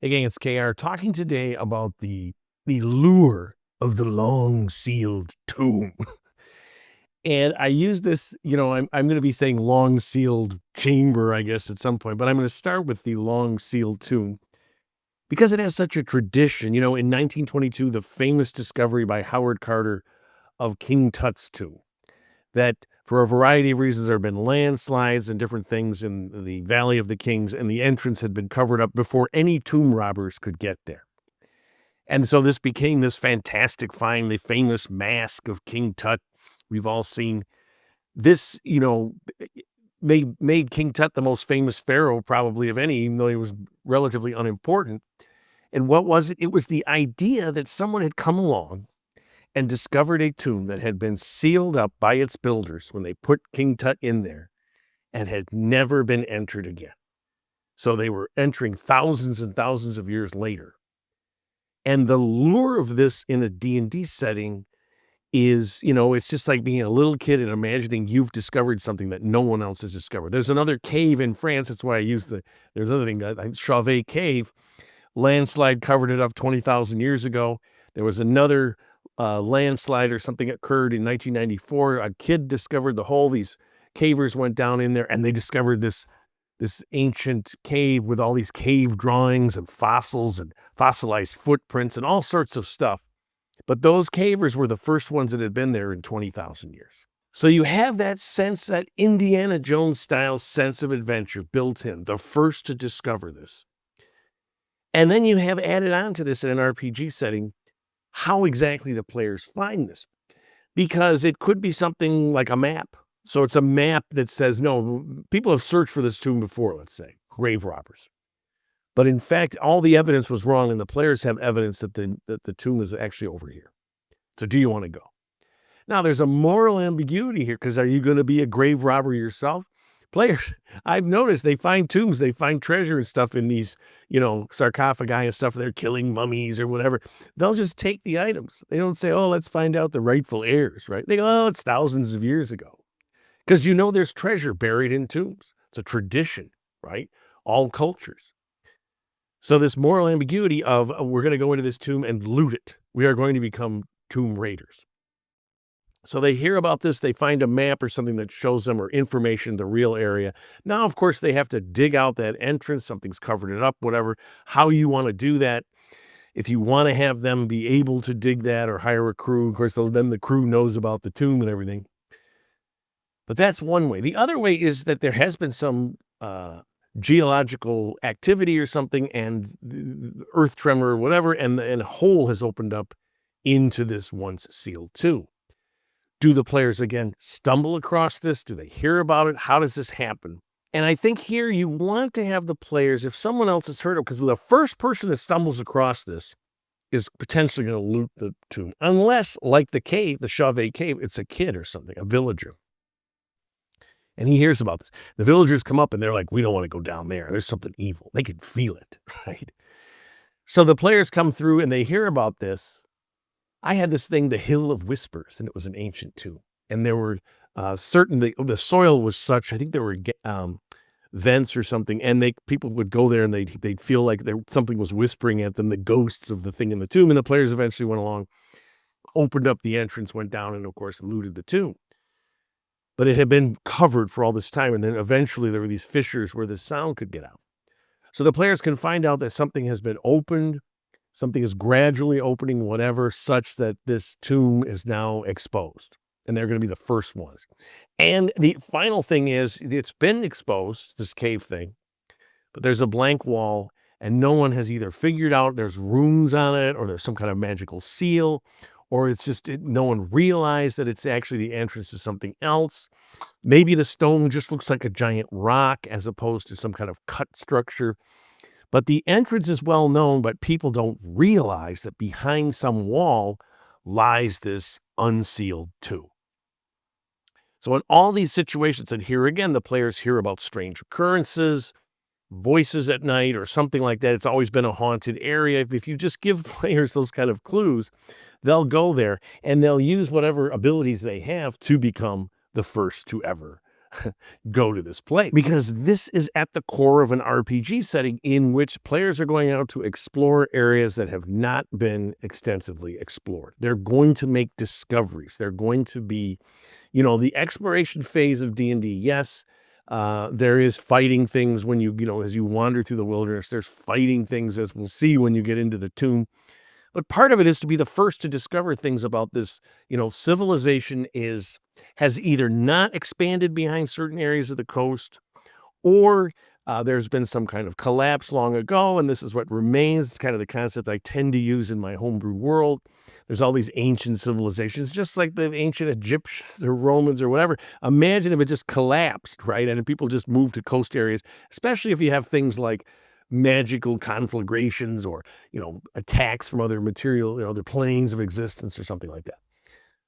Hey gang, it's KR talking today about the lure of the long sealed tomb. And I use this, I'm going to be saying long sealed chamber, I guess, at some point, but I'm going to start with the long sealed tomb because it has such a tradition. In 1922, the famous discovery by Howard Carter of King Tut's tomb, that for a variety of reasons, there have been landslides and different things in the Valley of the Kings, and the entrance had been covered up before any tomb robbers could get there. And so this became this fantastic find, the famous mask of King Tut. We've all seen this, they made King Tut the most famous pharaoh probably of any, even though he was relatively unimportant. And what was it? It was the idea that someone had come along and discovered a tomb that had been sealed up by its builders when they put King Tut in there and had never been entered again. So they were entering thousands and thousands of years later. And the lure of this in a D&D setting is, it's just like being a little kid and imagining you've discovered something that no one else has discovered. There's another cave in France. That's why I use there's another thing, Chauvet Cave. Landslide covered it up 20,000 years ago. There was another landslide or something occurred in 1994. A kid discovered the hole. These cavers went down in there and they discovered this ancient cave with all these cave drawings and fossils and fossilized footprints and all sorts of stuff. But those cavers were the first ones that had been there in 20,000 years. So you have that sense, that Indiana Jones style sense of adventure built in, the first to discover this. And then you have added on to this in an RPG setting, how exactly the players find this. Because it could be something like a map. So it's a map that says, no, people have searched for this tomb before, let's say, grave robbers. But in fact, all the evidence was wrong, and the players have evidence that the tomb is actually over here. So do you want to go? Now, there's a moral ambiguity here, because are you going to be a grave robber yourself? Players, I've noticed they find tombs, they find treasure and stuff in these, sarcophagi and stuff. They're killing mummies or whatever. They'll just take the items. They don't say, oh, let's find out the rightful heirs, right? They go, oh, it's thousands of years ago. Because there's treasure buried in tombs. It's a tradition, right? All cultures. So this moral ambiguity of we're going to go into this tomb and loot it. We are going to become tomb raiders. So they hear about this. They find a map or something that shows them or information, the real area. Now, of course, they have to dig out that entrance. Something's covered it up, whatever. How you want to do that. If you want to have them be able to dig that or hire a crew, of course, then the crew knows about the tomb and everything. But that's one way. The other way is that there has been some geological activity or something, and the earth tremor or whatever, and a hole has opened up into this once sealed tomb. Do the players, again, stumble across this? Do they hear about it? How does this happen? And I think here you want to have the players, if someone else has heard of it, because the first person that stumbles across this is potentially going to loot the tomb. Unless, like the cave, the Chauvet Cave, it's a kid or something, a villager. And he hears about this. The villagers come up and they're like, we don't want to go down there. There's something evil. They can feel it, right? So the players come through and they hear about this. I had this thing, the Hill of Whispers, and it was an ancient tomb. And there were the soil was such, I think there were vents or something, and people would go there and they'd feel like something was whispering at them, the ghosts of the thing in the tomb. And the players eventually went along, opened up the entrance, went down, and of course looted the tomb. But it had been covered for all this time, and then eventually there were these fissures where the sound could get out. So the players can find out that something has been opened, something is gradually opening, whatever, such that this tomb is now exposed. And they're going to be the first ones. And the final thing is, it's been exposed, this cave thing, but there's a blank wall, and no one has either figured out there's runes on it, or there's some kind of magical seal, or it's just no one realized that it's actually the entrance to something else. Maybe the stone just looks like a giant rock as opposed to some kind of cut structure. But the entrance is well known, but people don't realize that behind some wall lies this unsealed tomb. So in all these situations, and here again, the players hear about strange occurrences, voices at night or something like that. It's always been a haunted area. If you just give players those kind of clues, they'll go there and they'll use whatever abilities they have to become the first to ever go to this place, because this is at the core of an RPG setting in which players are going out to explore areas that have not been extensively explored. They're going to make discoveries. They're going to be, the exploration phase of D&D. Yes, there is fighting things when as you wander through the wilderness. There's fighting things, as we'll see when you get into the tomb. But part of it is to be the first to discover things about this. Civilization has either not expanded behind certain areas of the coast, or there's been some kind of collapse long ago, and this is what remains. It's kind of the concept I tend to use in my homebrew world. There's all these ancient civilizations, just like the ancient Egyptians or Romans or whatever. Imagine if it just collapsed, right? And if people just moved to coast areas, especially if you have things like magical conflagrations or, attacks from other material, other planes of existence or something like that.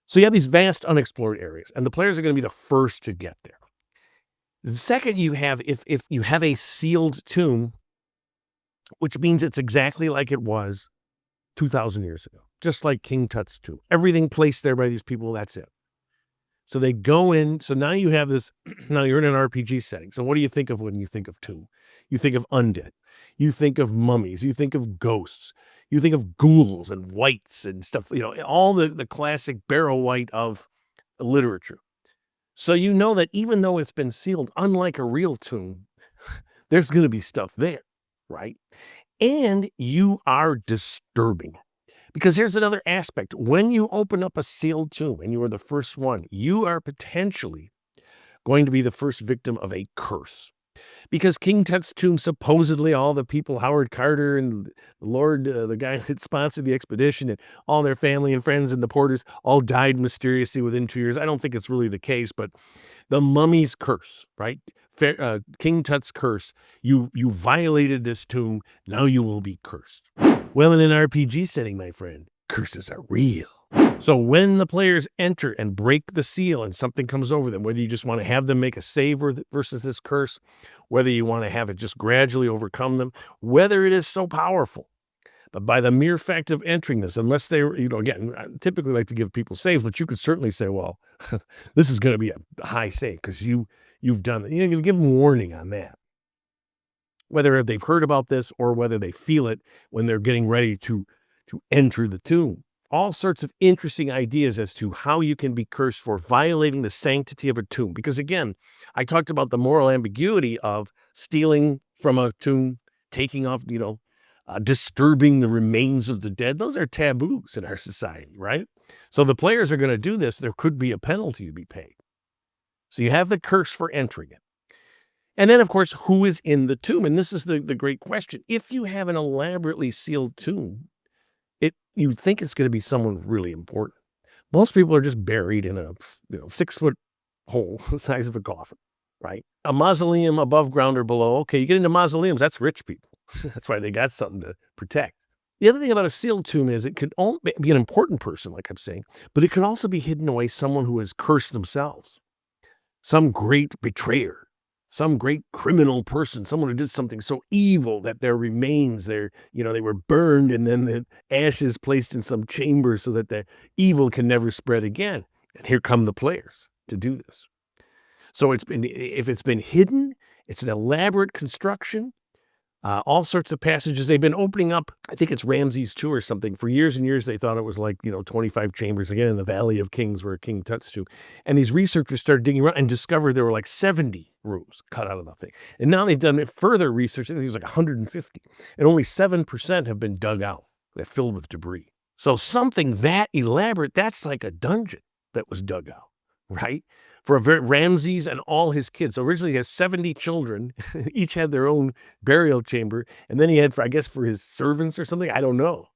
So you have these vast unexplored areas, and the players are going to be the first to get there. The second you have, if you have a sealed tomb, which means it's exactly like it was 2,000 years ago, just like King Tut's tomb. Everything placed there by these people, that's it. So they go in. So now you have this, now you're in an RPG setting. So what do you think of when you think of tomb? You think of undead. You think of mummies. You think of ghosts. You think of ghouls and wights and stuff, all the classic barrow wight of literature. So you know that even though it's been sealed, unlike a real tomb, there's going to be stuff there, right? And you are disturbing it. Because here's another aspect. When you open up a sealed tomb and you are the first one, you are potentially going to be the first victim of a curse. Because King Tut's tomb, supposedly all the people, Howard Carter and the guy that sponsored the expedition, and all their family and friends and the porters all died mysteriously within 2 years. I don't think it's really the case, but the mummy's curse, right? King Tut's curse. You violated this tomb. Now you will be cursed. Well, in an RPG setting, my friend, curses are real. So when the players enter and break the seal and something comes over them, whether you just want to have them make a save versus this curse, whether you want to have it just gradually overcome them, whether it is so powerful, but by the mere fact of entering this, unless they, again, I typically like to give people saves, but you could certainly say, well, this is going to be a high save because you've done it. You give them warning on that. Whether they've heard about this or whether they feel it when they're getting ready to enter the tomb. All sorts of interesting ideas as to how you can be cursed for violating the sanctity of a tomb. Because again, I talked about the moral ambiguity of stealing from a tomb, taking off, disturbing the remains of the dead. Those are taboos in our society, right? So the players are going to do this. There could be a penalty to be paid. So you have the curse for entering it. And then, of course, who is in the tomb? And this is the great question. If you have an elaborately sealed tomb, you think it's going to be someone really important. Most people are just buried in a 6-foot hole the size of a coffin, right? A mausoleum above ground or below. Okay, you get into mausoleums, that's rich people. That's why they got something to protect. The other thing about a sealed tomb is it could only be an important person, like I'm saying, but it could also be hidden away someone who has cursed themselves. Some great betrayer. Some great criminal person, someone who did something so evil that their remains, they were burned and then the ashes placed in some chamber so that the evil can never spread again. And here come the players to do this. So if it's been hidden, it's an elaborate construction. All sorts of passages. They've been opening up, I think it's Ramses 2 or something. For years and years, they thought it was like, 25 chambers, again, in the Valley of Kings where King Tut's tomb. And these researchers started digging around and discovered there were like 70 rooms cut out of the thing. And now they've done further research. I think it was like 150. And only 7% have been dug out. They're filled with debris. So something that elaborate, that's like a dungeon that was dug out, right? For Ramses and all his kids. So originally he has 70 children, each had their own burial chamber. And then he had, for his servants or something, I don't know,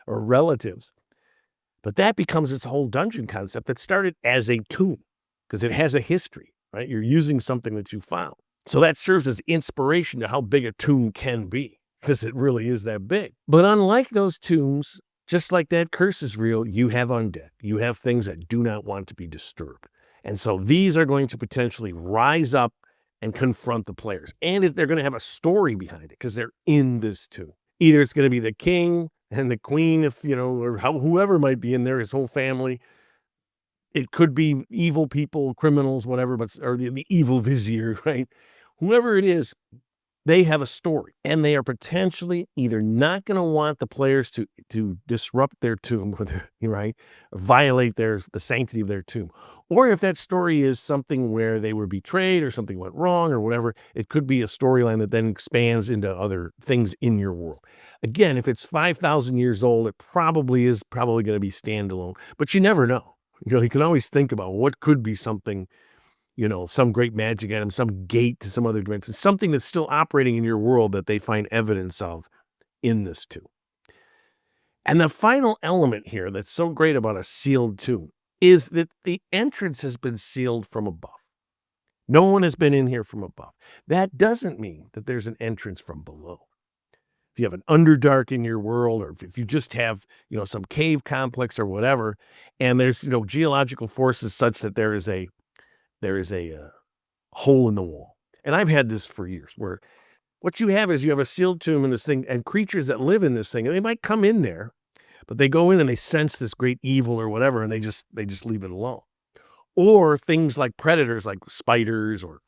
or relatives. But that becomes its whole dungeon concept that started as a tomb because it has a history, right? You're using something that you found. So that serves as inspiration to how big a tomb can be because it really is that big. But unlike those tombs, just like that curse is real, you have undead. You have things that do not want to be disturbed. And so these are going to potentially rise up and confront the players. And they're going to have a story behind it because they're in this tomb. Either it's going to be the king and the queen, or whoever might be in there, his whole family. It could be evil people, criminals, whatever, but or the evil vizier, right? Whoever it is, they have a story, and they are potentially either not going to want the players to disrupt their tomb, right, violate the sanctity of their tomb, or if that story is something where they were betrayed or something went wrong or whatever, it could be a storyline that then expands into other things in your world. Again, if it's 5,000 years old, it probably is going to be standalone, but you never know. You can always think about what could be something, some great magic item, some gate to some other dimension, something that's still operating in your world that they find evidence of in this tomb. And the final element here that's so great about a sealed tomb is that the entrance has been sealed from above. No one has been in here from above. That doesn't mean that there's an entrance from below. If you have an underdark in your world, or if you just have, some cave complex or whatever, and there's, geological forces such that there is a hole in the wall. And I've had this for years, where what you have is you have a sealed tomb in this thing, and creatures that live in this thing, and they might come in there, but they go in and they sense this great evil or whatever, and they just leave it alone. Or things like predators, like spiders or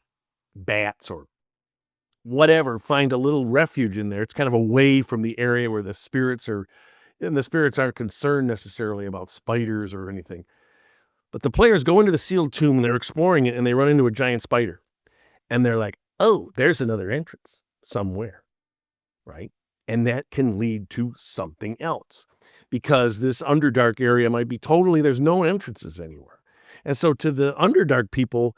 bats or whatever, find a little refuge in there. It's kind of away from the area where the spirits are, and the spirits aren't concerned necessarily about spiders or anything. But the players go into the sealed tomb and they're exploring it, and they run into a giant spider. And they're like, oh, there's another entrance somewhere, right? And that can lead to something else, because this Underdark area might be there's no entrances anywhere. And so to the Underdark people,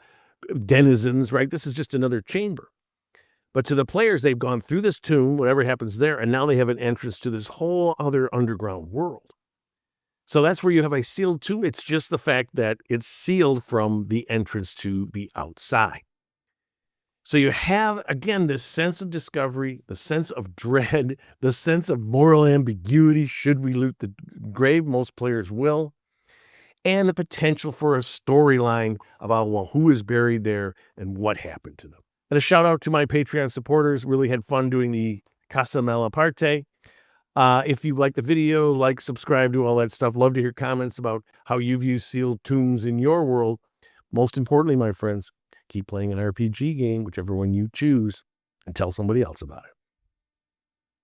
denizens, right, this is just another chamber. But to the players, they've gone through this tomb, whatever happens there, and now they have an entrance to this whole other underground world. So that's where you have a sealed tomb. It's just the fact that it's sealed from the entrance to the outside. So you have, again, this sense of discovery, the sense of dread, the sense of moral ambiguity. Should we loot the grave? Most players will. And the potential for a storyline about, well, who is buried there and what happened to them. And a shout out to my Patreon supporters. Really had fun doing the Casa Malaparte. If you like the video, subscribe, do all that stuff. Love to hear comments about how you've used sealed tombs in your world. Most importantly, my friends, keep playing an RPG game, whichever one you choose, and tell somebody else about it.